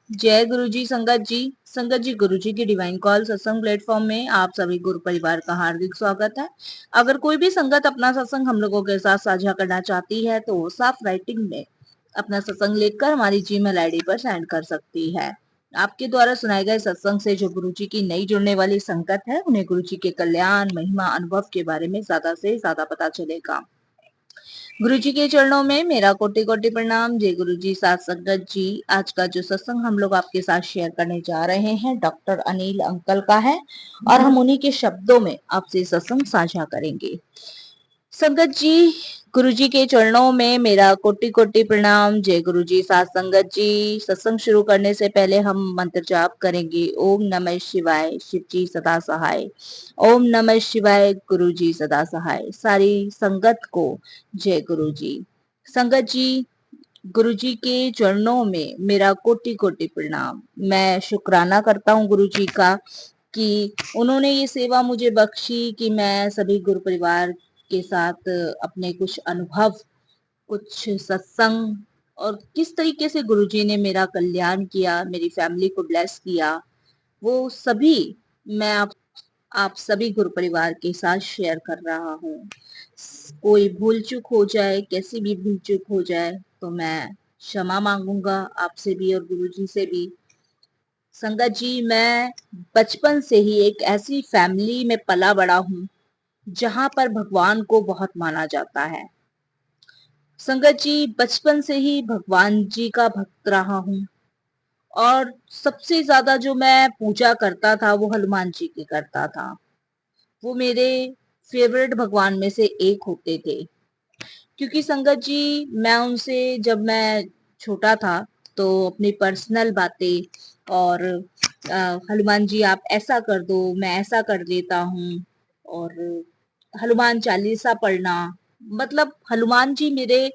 जय गुरु जी। संगत जी, गुरु जी की डिवाइन कॉल सत्संग प्लेटफॉर्म में आप सभी गुरु परिवार का हार्दिक स्वागत है। अगर कोई भी संगत अपना सत्संग हम लोगों के साथ साझा करना चाहती है तो वो साफ राइटिंग में अपना सत्संग लिखकर हमारी जीमेल आईडी पर सेंड कर सकती है। आपके द्वारा सुनाए गए सत्संग से जो गुरु जी की नई जुड़ने वाली संगत है उन्हें गुरु जी के कल्याण, महिमा, अनुभव के बारे में ज्यादा से ज्यादा पता चलेगा। गुरु जी के चरणों में मेरा कोटि कोटि प्रणाम। जय गुरु जी। साथ संगत जी, आज का जो सत्संग हम लोग आपके साथ शेयर करने जा रहे हैं डॉक्टर अनिल अंकल का है और हम उन्हीं के शब्दों में आपसे सत्संग साझा करेंगे। संगत जी, गुरु जी के चरणों में मेरा कोटि कोटि प्रणाम। जय गुरु जी। साथ संगत जी, सत्संग शुरू करने से पहले हम मंत्र जाप करेंगे। ओम नमः शिवाय, शिव जी सदा सहाय। ओम नमः शिवाय, गुरु जी सदा सहाय। सारी संगत को जय गुरु जी। संगत जी, गुरु जी के चरणों में मेरा कोटि कोटि प्रणाम। मैं शुक्राना करता हूँ गुरु जी का कि उन्होंने ये सेवा मुझे बख्शी कि मैं सभी गुरु परिवार के साथ अपने कुछ अनुभव, कुछ सत्संग और किस तरीके से गुरुजी ने मेरा कल्याण किया, मेरी फैमिली को ब्लेस किया, वो सभी मैं आप सभी गुरु परिवार के साथ शेयर कर रहा हूँ। कोई भूल चूक हो जाए, कैसी भी भूल चूक हो जाए तो मैं क्षमा मांगूंगा आपसे भी और गुरुजी से भी। संगत जी, मैं बचपन से ही एक ऐसी फैमिली में पला बड़ा हूँ जहां पर भगवान को बहुत माना जाता है। संगत जी, बचपन से ही भगवान जी का भक्त रहा हूँ और सबसे ज्यादा जो मैं पूजा करता था वो हनुमान जी की करता था। वो मेरे फेवरेट भगवान में से एक होते थे क्योंकि संगत जी, मैं उनसे जब मैं छोटा था तो अपनी पर्सनल बातें और हनुमान जी आप ऐसा कर दो, मैं ऐसा कर देता हूँ, और हनुमान चालीसा पढ़ना, मतलब हनुमान जी मेरे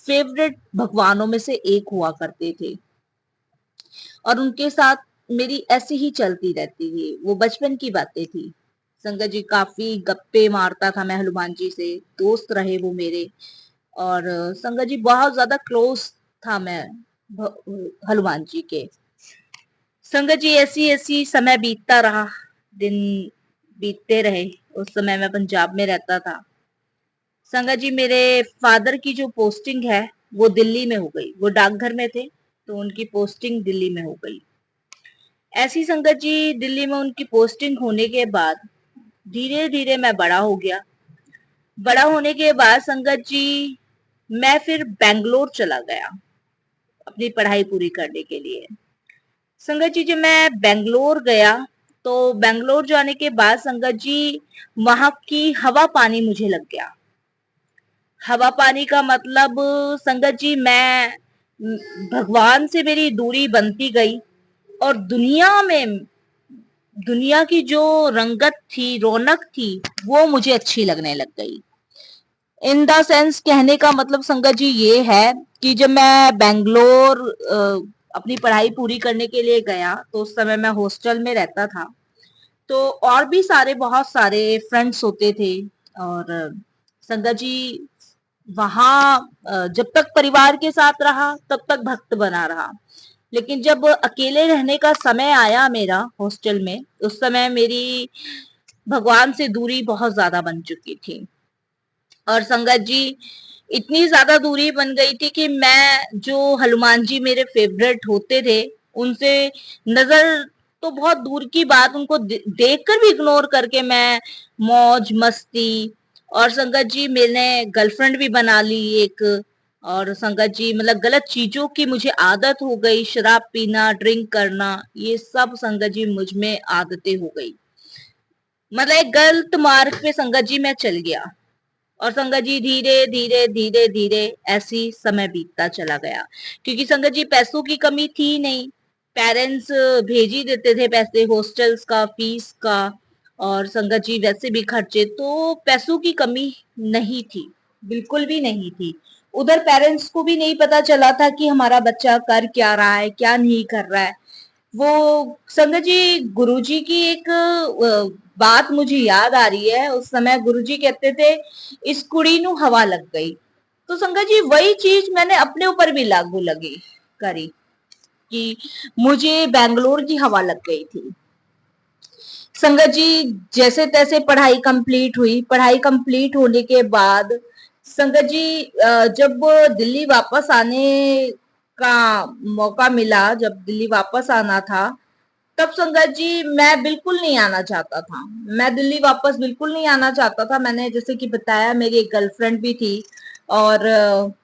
फेवरेट भगवानों में से एक हुआ करते थे और उनके साथ मेरी ऐसी ही चलती रहती थी। वो बचपन की बातें थी। संगत जी, काफी गप्पे मारता था मैं हनुमान जी से, दोस्त रहे वो मेरे। और संगत जी, बहुत ज्यादा क्लोज था मैं हनुमान जी के। संगत जी, ऐसी ऐसी समय बीतता रहा, दिन बीतते रहे। उस समय मैं पंजाब में रहता था। संगत जी, मेरे फादर की जो पोस्टिंग है वो दिल्ली में हो गई। वो डाकघर में थे तो उनकी पोस्टिंग दिल्ली में हो गई। ऐसी संगत जी, दिल्ली में उनकी पोस्टिंग होने के बाद धीरे धीरे मैं बड़ा हो गया। बड़ा होने के बाद संगत जी, मैं फिर बेंगलोर चला गया अपनी पढ़ाई पूरी करने के लिए। संगत जी, जब मैं बेंगलोर गया तो बेंगलोर जाने के बाद संगत जी, वहां की हवा पानी मुझे लग गया। हवा पानी का मतलब संगत जी, मैं भगवान से मेरी दूरी बनती गई और दुनिया की जो रंगत थी, रौनक थी, वो मुझे अच्छी लगने लग गई। इन द सेंस, कहने का मतलब संगत जी ये है कि जब मैं बेंगलोर अपनी पढ़ाई पूरी करने के लिए गया तो उस समय मैं हॉस्टल में रहता था। तो और भी बहुत सारे फ्रेंड्स होते थे। और संगत जी, वहां जब तक परिवार के साथ रहा तब तक भक्त बना रहा, लेकिन जब अकेले रहने का समय आया मेरा हॉस्टल में, उस समय मेरी भगवान से दूरी बहुत ज्यादा बन चुकी थी। और संगत जी, इतनी ज्यादा दूरी बन गई थी कि मैं, जो हनुमान जी मेरे फेवरेट होते थे, उनसे नजर तो बहुत दूर की बात, उनको देखकर भी इग्नोर करके मैं मौज मस्ती, और संगत जी मैंने गर्लफ्रेंड भी बना ली एक। और संगत जी, मतलब गलत चीजों की मुझे आदत हो गई, शराब पीना, ड्रिंक करना, ये सब संगत जी मुझ में आदतें हो गई। मतलब एक गलत मार्ग पे संगत जी मैं चल गया। और संगत जी, धीरे धीरे धीरे धीरे ऐसी समय बीतता चला गया क्योंकि संगत जी, पैसों की कमी थी नहीं। पेरेंट्स भेज ही देते थे पैसे, हॉस्टल्स का, फीस का, और संगत जी वैसे भी खर्चे, तो पैसों की कमी नहीं थी, बिल्कुल भी नहीं थी। उधर पेरेंट्स को भी नहीं पता चला था कि हमारा बच्चा कर क्या रहा है, क्या नहीं कर रहा है। वो संगत जी, गुरुजी की एक बात मुझे याद आ रही है। उस समय गुरुजी कहते थे, इस कुड़ी नू हवा लग गई। तो संगत जी, वही चीज मैंने अपने ऊपर भी लागू लगी करी। कि मुझे बैंगलोर की हवा लग गई थी। संगत जी, जैसे तैसे पढ़ाई कंप्लीट हुई। पढ़ाई कंप्लीट होने के बाद संगत जी जब दिल्ली वापस आने का मौका मिला, जब दिल्ली वापस आना था, तब संगत जी मैं बिल्कुल नहीं आना चाहता था। मैं दिल्ली वापस बिल्कुल नहीं आना चाहता था। मैंने जैसे कि बताया, मेरी एक गर्लफ्रेंड भी थी और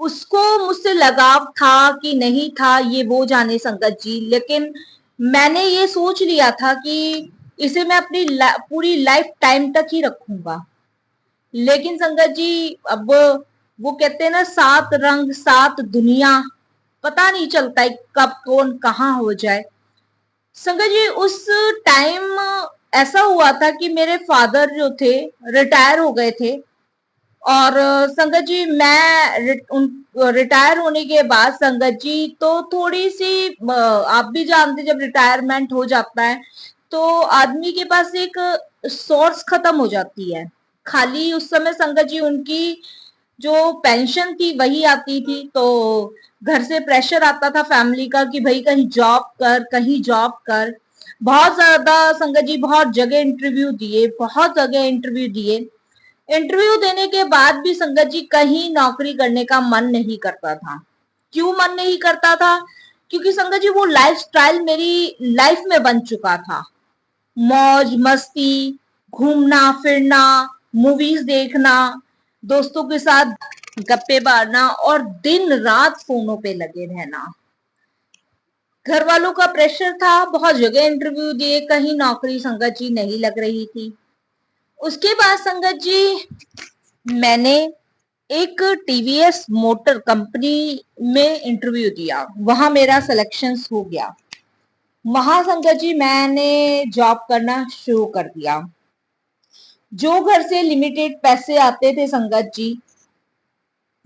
उसको मुझसे लगाव था कि नहीं था, ये वो जाने संगत जी। लेकिन मैंने ये सोच लिया था कि इसे मैं अपनी पूरी लाइफ टाइम तक ही रखूंगा। लेकिन संगत जी, अब वो कहते हैं ना, सात रंग सात दुनिया, पता नहीं चलता है कब कौन कहाँ हो जाए। संगत जी, उस टाइम ऐसा हुआ था कि मेरे फादर जो थे रिटायर हो गए थे। और संगत जी, मैं रिटायर होने के बाद संगत जी तो थोड़ी सी आप भी जानते, जब रिटायरमेंट हो जाता है तो आदमी के पास एक सोर्स खत्म हो जाती है। खाली उस समय संगत जी उनकी जो पेंशन थी वही आती थी। तो घर से प्रेशर आता था फैमिली का कि भाई कहीं जॉब कर, कहीं जॉब कर। बहुत ज्यादा संगत जी, बहुत जगह इंटरव्यू दिए, बहुत जगह इंटरव्यू दिए। इंटरव्यू देने के बाद भी संगत जी कहीं नौकरी करने का मन नहीं करता था। क्यों मन नहीं करता था? क्योंकि संगत जी वो लाइफस्टाइल मेरी लाइफ में बन चुका था। मौज मस्ती, घूमना फिरना, मूवीज देखना, दोस्तों के साथ गप्पे मारना और दिन रात फोनों पे लगे रहना। घर वालों का प्रेशर था, बहुत जगह इंटरव्यू दिए, कहीं नौकरी संगत जी नहीं लग रही थी। उसके बाद संगत जी मैंने एक टीवीएस मोटर कंपनी में इंटरव्यू दिया, वहां मेरा सिलेक्शन हो गया। वहां संगत जी मैंने जॉब करना शुरू कर दिया। जो घर से लिमिटेड पैसे आते थे संगत जी,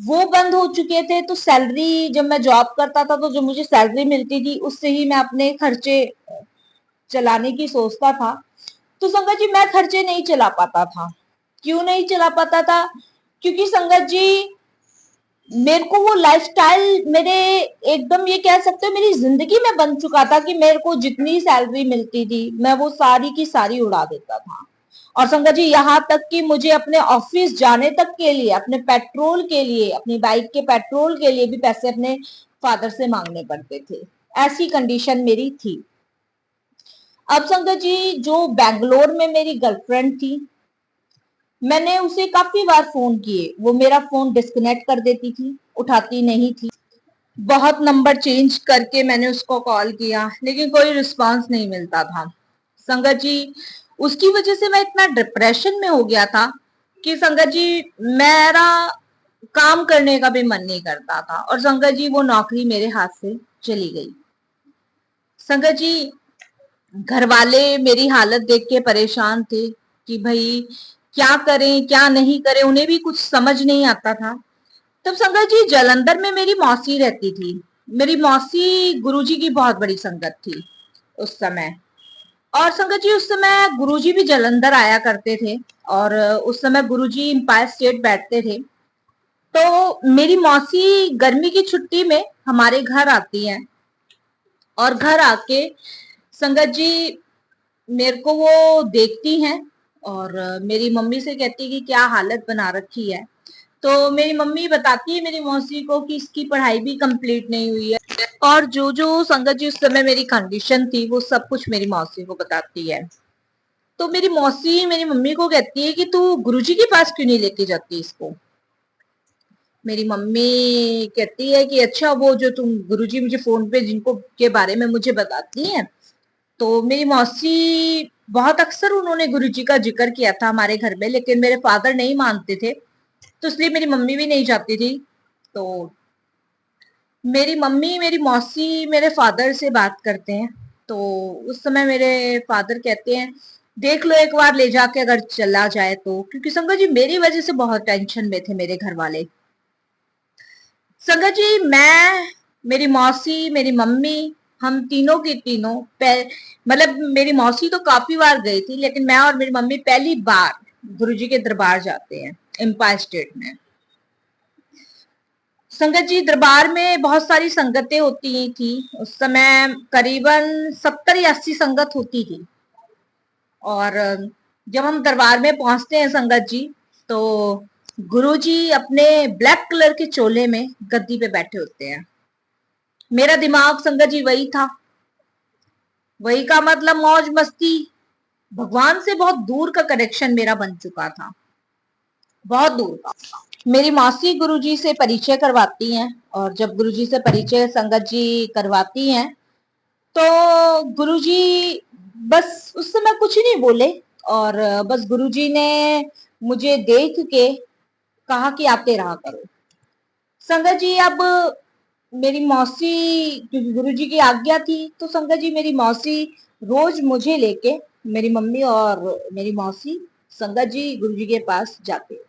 वो बंद हो चुके थे। तो सैलरी, जब मैं जॉब करता था तो जो मुझे सैलरी मिलती थी उससे ही मैं अपने खर्चे चलाने की सोचता था। तो संगत जी मैं खर्चे नहीं चला पाता था। क्यों नहीं चला पाता था? क्योंकि संगत जी मेरे को वो लाइफस्टाइल मेरे, एकदम ये कह सकते हो मेरी जिंदगी में बन चुका था कि मेरे को जितनी सैलरी मिलती थी मैं वो सारी की सारी उड़ा देता था। और संगत जी यहाँ तक कि मुझे अपने ऑफिस जाने तक के लिए, अपने पेट्रोल के लिए, अपनी बाइक के पेट्रोल के लिए भी पैसे अपने फादर से मांगने पड़ते थे। ऐसी कंडीशन मेरी थी। अब संगत जी जो बैंगलोर में मेरी गर्लफ्रेंड थी, मैंने उसे काफी बार फोन किए, वो मेरा फोन डिस्कनेक्ट कर देती थी, उठाती नहीं थी। बहुत नंबर चेंज करके मैंने उसको कॉल किया, लेकिन कोई रिस्पांस नहीं मिलता था। संगत जी उसकी वजह से मैं इतना डिप्रेशन में हो गया था कि संगत जी मेरा काम करने का भी मन नहीं करता था। और संगत जी वो नौकरी मेरे हाथ से चली गई। संगत जी घर वाले मेरी हालत देख के परेशान थे कि भाई क्या करें क्या नहीं करें, उन्हें भी कुछ समझ नहीं आता था। तब संगत जी जालंधर में मेरी मौसी रहती थी। मेरी मौसी गुरुजी की बहुत बड़ी संगत थी उस समय। और संगत जी उस समय गुरुजी भी जालंधर आया करते थे। और उस समय गुरुजी एम्पायर स्टेट बैठते थे। तो मेरी मौसी गर्मी की छुट्टी में हमारे घर आती हैं और घर आके संगत जी मेरे को वो देखती हैं और मेरी मम्मी से कहती है कि क्या हालत बना रखी है। तो मेरी मम्मी बताती है मेरी मौसी को कि इसकी पढ़ाई भी कंप्लीट नहीं हुई है। और जो जो संगत जी उस समय मेरी कंडीशन थी वो सब कुछ मेरी मौसी को बताती है। तो मेरी मौसी मेरी मम्मी को कहती है कि तू गुरुजी के पास क्यों नहीं लेके जाती इसको। मेरी मम्मी कहती है कि अच्छा, वो जो तुम गुरुजी मुझे फोन पे जिनको के बारे में मुझे बताती हैं, तो मेरी मौसी बहुत अक्सर उन्होंने गुरुजी का जिक्र किया था हमारे घर में, लेकिन मेरे फादर नहीं मानते थे, तो इसलिए मेरी मम्मी भी नहीं चाहती थी। तो मेरी मम्मी मेरी मौसी मेरे फादर से बात करते हैं। तो उस समय मेरे फादर कहते हैं देख लो एक बार ले जाके अगर चला जाए तो। क्योंकि संगत जी मेरी वजह से बहुत टेंशन में थे मेरे घर वाले। संगत जी मैं, मेरी मौसी, मेरी मम्मी, हम तीनों की तीनों मतलब मेरी मौसी तो काफी बार गई थी, लेकिन मैं और मेरी मम्मी पहली बार गुरुजी के दरबार जाते हैं एम्पायर स्टेट में। संगत जी, दरबार में बहुत सारी संगतें होती थी। उस समय करीबन 70 या 80 संगत होती थी। और जब हम दरबार में पहुंचते हैं संगत जी, तो गुरुजी अपने ब्लैक कलर के चोले में गद्दी पे बैठे होते हैं। मेरा दिमाग संगत जी वही था, वही का मतलब मौज मस्ती। भगवान से बहुत दूर का कनेक्शन मेरा बन चुका था, बहुत दूर का। मेरी मौसी गुरुजी से परिचय करवाती हैं, और जब गुरुजी से परिचय संगत जी करवाती हैं, तो गुरुजी बस उस समय कुछ नहीं बोले, और बस गुरुजी ने मुझे देख के कहा कि आते रहा करो। संगत जी, अब मेरी मौसी, क्योंकि गुरुजी की आज्ञा थी, तो संगत जी मेरी मौसी रोज मुझे लेके, मेरी मम्मी और मेरी मौसी संगत जी गुरुजी के पास जाते।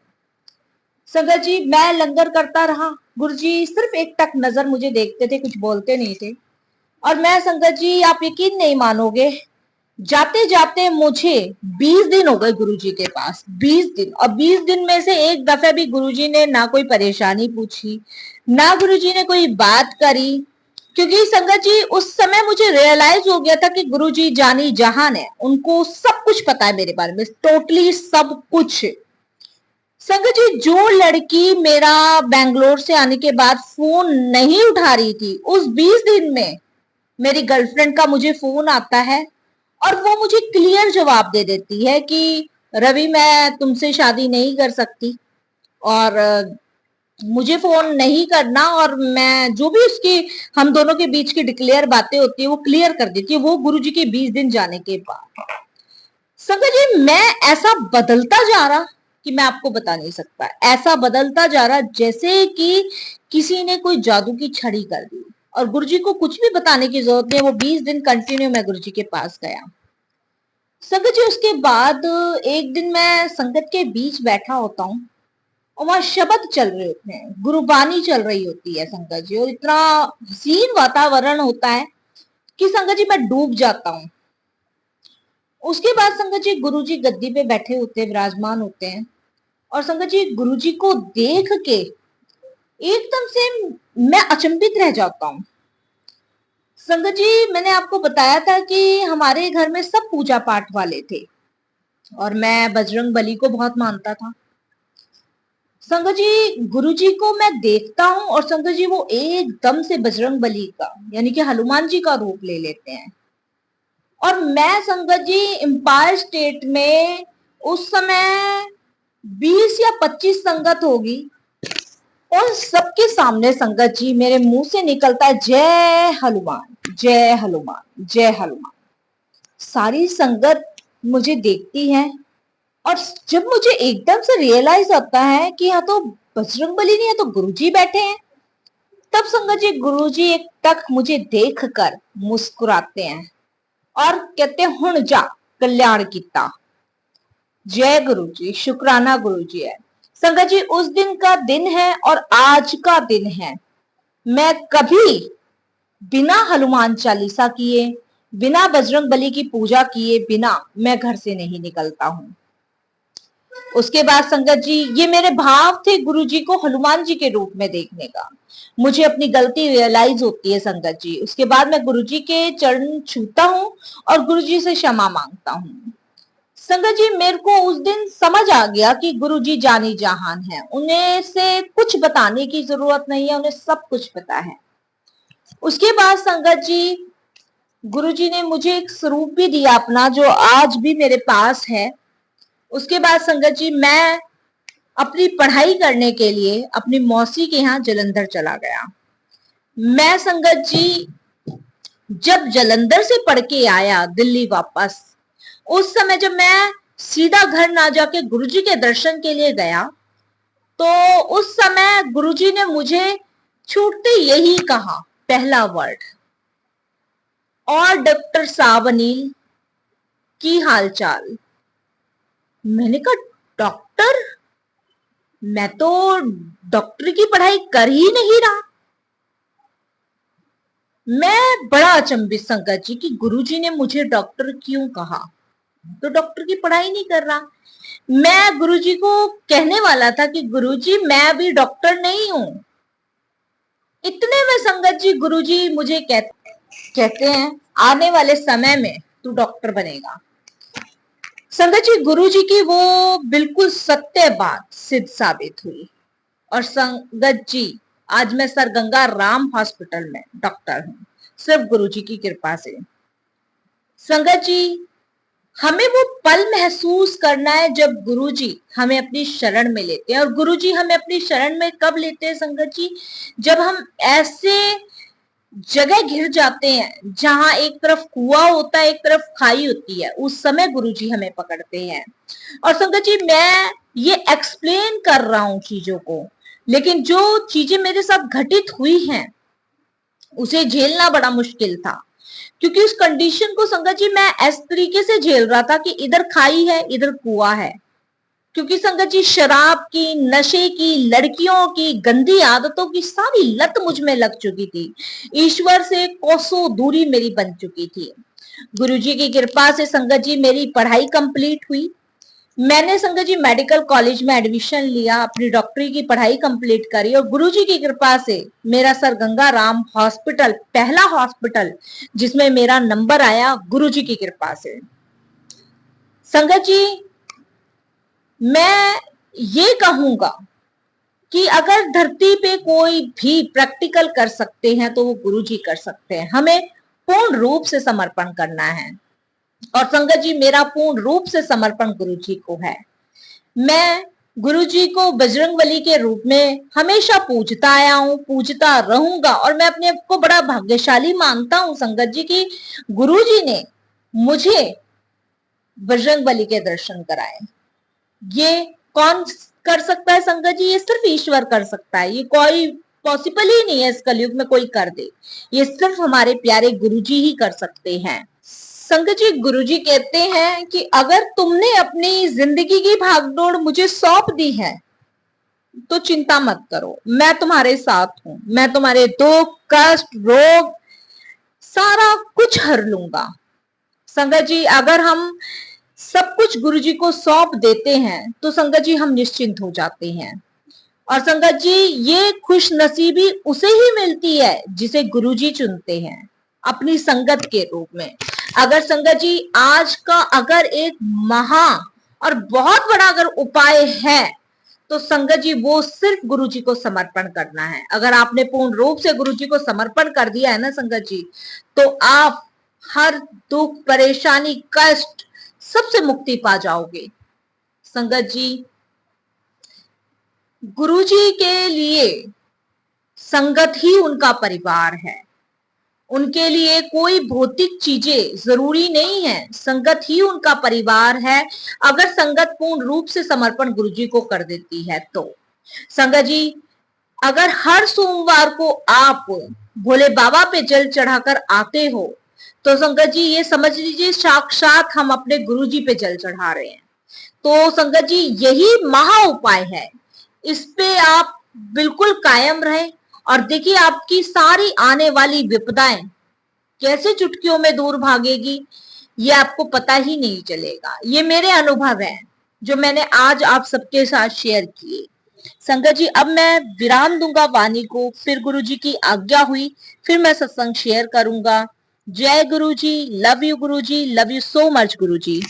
संगत जी, मैं लंगर करता रहा, गुरुजी सिर्फ एक टक नजर मुझे देखते थे, कुछ बोलते नहीं थे। और मैं संगत जी, आप यकीन नहीं मानोगे, जाते जाते मुझे 20 दिन हो गए गुरुजी के पास, 20 दिन। और 20 दिन में से एक दफे भी गुरुजी ने ना कोई परेशानी पूछी, ना गुरुजी ने कोई बात करी। क्योंकि संगत जी उस समय मुझे रियलाइज हो गया था कि गुरुजी जानी जहान है, उनको सब कुछ पता है मेरे बारे में, टोटली सब कुछ। संगत जी, जो लड़की मेरा बैंगलोर से आने के बाद फोन नहीं उठा रही थी, उस 20 दिन में मेरी गर्लफ्रेंड का मुझे फोन आता है, और वो मुझे क्लियर जवाब दे देती है कि रवि, मैं तुमसे शादी नहीं कर सकती, और मुझे फोन नहीं करना। और मैं जो भी उसकी, हम दोनों के बीच की डिक्लेयर बातें होती है, वो क्लियर कर देती है, वो गुरुजी के 20 दिन जाने के बाद। संगत जी, मैं ऐसा बदलता जा रहा कि मैं आपको बता नहीं सकता। ऐसा बदलता जा रहा जैसे कि किसी ने कोई जादू की छड़ी कर दी, और गुरुजी को कुछ भी बताने की जरूरत नहीं। वो 20 दिन कंटिन्यू मैं गुरुजी के पास गया। संगत जी, उसके बाद एक दिन मैं संगत के बीच बैठा होता हूँ, और वहां शब्द चल रहे होते हैं, गुरुबानी चल रही होती है संगत जी, और इतना हसीन वातावरण होता है कि संगत जी मैं डूब जाता हूँ। उसके बाद संगत जी गुरुजी गद्दी पे बैठे होते हैं, विराजमान होते हैं, और संगत जी गुरुजी को देख के एकदम से मैं अचंभित रह जाता हूँ। संगत जी, मैंने आपको बताया था कि हमारे घर में सब पूजा पाठ वाले थे, और मैं बजरंग बली को बहुत मानता था। संगत जी, गुरुजी को मैं देखता हूँ, और संगत जी वो एकदम से बजरंग बली का, यानी कि हनुमान जी का रूप ले लेते हैं। और मैं संगत जी एम्पायर स्टेट में उस समय 20 या 25 संगत होगी, और सबके सामने संगत जी मेरे मुंह से निकलता है जय हनुमान, जय हनुमान, जय हनुमान। सारी संगत मुझे देखती है, और जब मुझे एकदम से रियलाइज होता है कि यहाँ तो बजरंगबली नहीं है, तो गुरुजी बैठे हैं, तब संगत जी गुरुजी एक तक मुझे देखकर मुस्कुराते हैं, और कहते हैं हुण जा कल्याण कीता। जय गुरु जी, शुक्राना गुरु जी है। संगत जी, उस दिन का दिन है और आज का दिन है। मैं कभी बिना हनुमान चालीसा किए, बिना बजरंग बली की पूजा किए बिना मैं घर से नहीं निकलता हूं। उसके बाद संगत जी, ये मेरे भाव थे गुरु जी को हनुमान जी के रूप में देखने का। मुझे अपनी गलती रियलाइज होती है संगत जी। उसके बाद मैं गुरु जी के चरण छूता हूँ, और गुरु जी से क्षमा मांगता हूँ। संगत जी, मेरे को उस दिन समझ आ गया कि गुरु जी जानी जहान है, उन्हें से कुछ बताने की जरूरत नहीं है, उन्हें सब कुछ पता है। उसके बाद संगत जी गुरु जी ने मुझे एक स्वरूप भी दिया अपना, जो आज भी मेरे पास है। उसके बाद संगत जी मैं अपनी पढ़ाई करने के लिए अपनी मौसी के यहाँ जलंधर चला गया। मैं संगत जी जब जलंधर से पढ़ के आया दिल्ली वापस, उस समय जब मैं सीधा घर ना जाके गुरुजी के दर्शन के लिए गया, तो उस समय गुरुजी ने मुझे छूटते यही कहा, पहला वर्ड, और डॉक्टर साहब अनिल की हालचाल। मैंने कहा डॉक्टर, मैं तो डॉक्टर की पढ़ाई कर ही नहीं रहा। मैं बड़ा अचंभित संगत जी कि गुरुजी ने मुझे डॉक्टर क्यों कहा, तो डॉक्टर की पढ़ाई नहीं कर रहा। मैं गुरुजी को कहने वाला था कि गुरुजी मैं अभी डॉक्टर नहीं हूं, इतने में संगत जी गुरुजी मुझे कहते हैं आने वाले समय में तू डॉक्टर बनेगा। संगत जी गुरुजी की वो बिल्कुल सत्य बात सिद्ध साबित हुई। और संगत जी आज मैं सर गंगा राम हॉस्पिटल में डॉक्टर हूँ, सिर्फ गुरुजी की कृपा से। संगत जी हमें वो पल महसूस करना है जब गुरुजी हमें अपनी शरण में लेते हैं। और गुरुजी हमें अपनी शरण में कब लेते हैं संगत जी? जब हम ऐसे जगह घिर जाते हैं जहां एक तरफ कुआं होता है, एक तरफ खाई होती है, उस समय गुरुजी हमें पकड़ते हैं। और संगत जी मैं ये एक्सप्लेन कर रहा हूं चीजों को, लेकिन जो चीजें मेरे साथ घटित हुई हैं उसे झेलना बड़ा मुश्किल था। क्योंकि उस कंडीशन को संगत जी मैं इस तरीके से झेल रहा था कि इधर खाई है, इधर कुआं है। क्योंकि संगत जी शराब की, नशे की, लड़कियों की गंदी आदतों की सारी लत मुझ में लग चुकी थी। ईश्वर से कोसों दूरी मेरी बन चुकी थी। गुरुजी की कृपा से संगत जी मेरी पढ़ाई कंप्लीट हुई। मैंने संगत जी मेडिकल कॉलेज में एडमिशन लिया, अपनी डॉक्टरी की पढ़ाई कंप्लीट करी और गुरुजी की कृपा से मेरा सर गंगा राम हॉस्पिटल, पहला हॉस्पिटल जिसमें मेरा नंबर आया, गुरुजी की कृपा से। संगत जी मैं ये कहूंगा कि अगर धरती पे कोई भी प्रैक्टिकल कर सकते हैं तो वो गुरुजी कर सकते हैं। हमें पूर्ण रूप से समर्पण करना है और संगत जी मेरा पूर्ण रूप से समर्पण गुरुजी को है। मैं गुरुजी को बजरंगबली के रूप में हमेशा पूजता आया हूं, पूजता रहूंगा और मैं अपने आप को बड़ा भाग्यशाली मानता हूं संगत जी की गुरुजी ने मुझे बजरंगबली के दर्शन कराए। ये कौन कर सकता है संगत जी? ये सिर्फ ईश्वर कर सकता है। ये कोई पॉसिबल ही नहीं है इस कलयुग में कोई कर दे। ये सिर्फ हमारे प्यारे गुरुजी ही कर सकते हैं। संगत जी गुरुजी कहते हैं कि अगर तुमने अपनी जिंदगी की भागदौड़ मुझे सौंप दी है तो चिंता मत करो, मैं तुम्हारे साथ हूं। मैं तुम्हारे दुख, कष्ट, रोग सारा कुछ हर लूंगा। संगत जी अगर हम सब कुछ गुरुजी को सौंप देते हैं तो संगत जी हम निश्चिंत हो जाते हैं। और संगत जी ये खुश नसीबी उसे ही मिलती है जिसे गुरुजी चुनते हैं अपनी संगत के रूप में। अगर संगत जी आज का अगर एक महा और बहुत बड़ा अगर उपाय है तो संगत जी वो सिर्फ गुरुजी को समर्पण करना है। अगर आपने पूर्ण रूप से गुरुजी को समर्पण कर दिया है ना संगत जी, तो आप हर दुख, परेशानी, कष्ट सबसे मुक्ति पा जाओगे। संगत जी गुरुजी के लिए संगत ही उनका परिवार है। उनके लिए कोई भौतिक चीजें जरूरी नहीं है, संगत ही उनका परिवार है। अगर संगत पूर्ण रूप से समर्पण गुरुजी को कर देती है तो संगत जी अगर हर सोमवार को आप भोले बाबा पे जल चढ़ाकर आते हो तो संगत जी ये समझ लीजिए साक्षात हम अपने गुरुजी पे जल चढ़ा रहे हैं। तो संगत जी यही महा उपाय है, इस पे आप बिल्कुल कायम रहें और देखिए आपकी सारी आने वाली विपदाएं कैसे चुटकियों में दूर भागेगी, ये आपको पता ही नहीं चलेगा। ये मेरे अनुभव हैं जो मैंने आज आप सबके साथ शेयर किए। संगत जी अब मैं विराम दूंगा वाणी को, फिर गुरुजी की आज्ञा हुई फिर मैं सत्संग शेयर करूंगा। जय Guruji, love you Guruji, love you so much Guruji.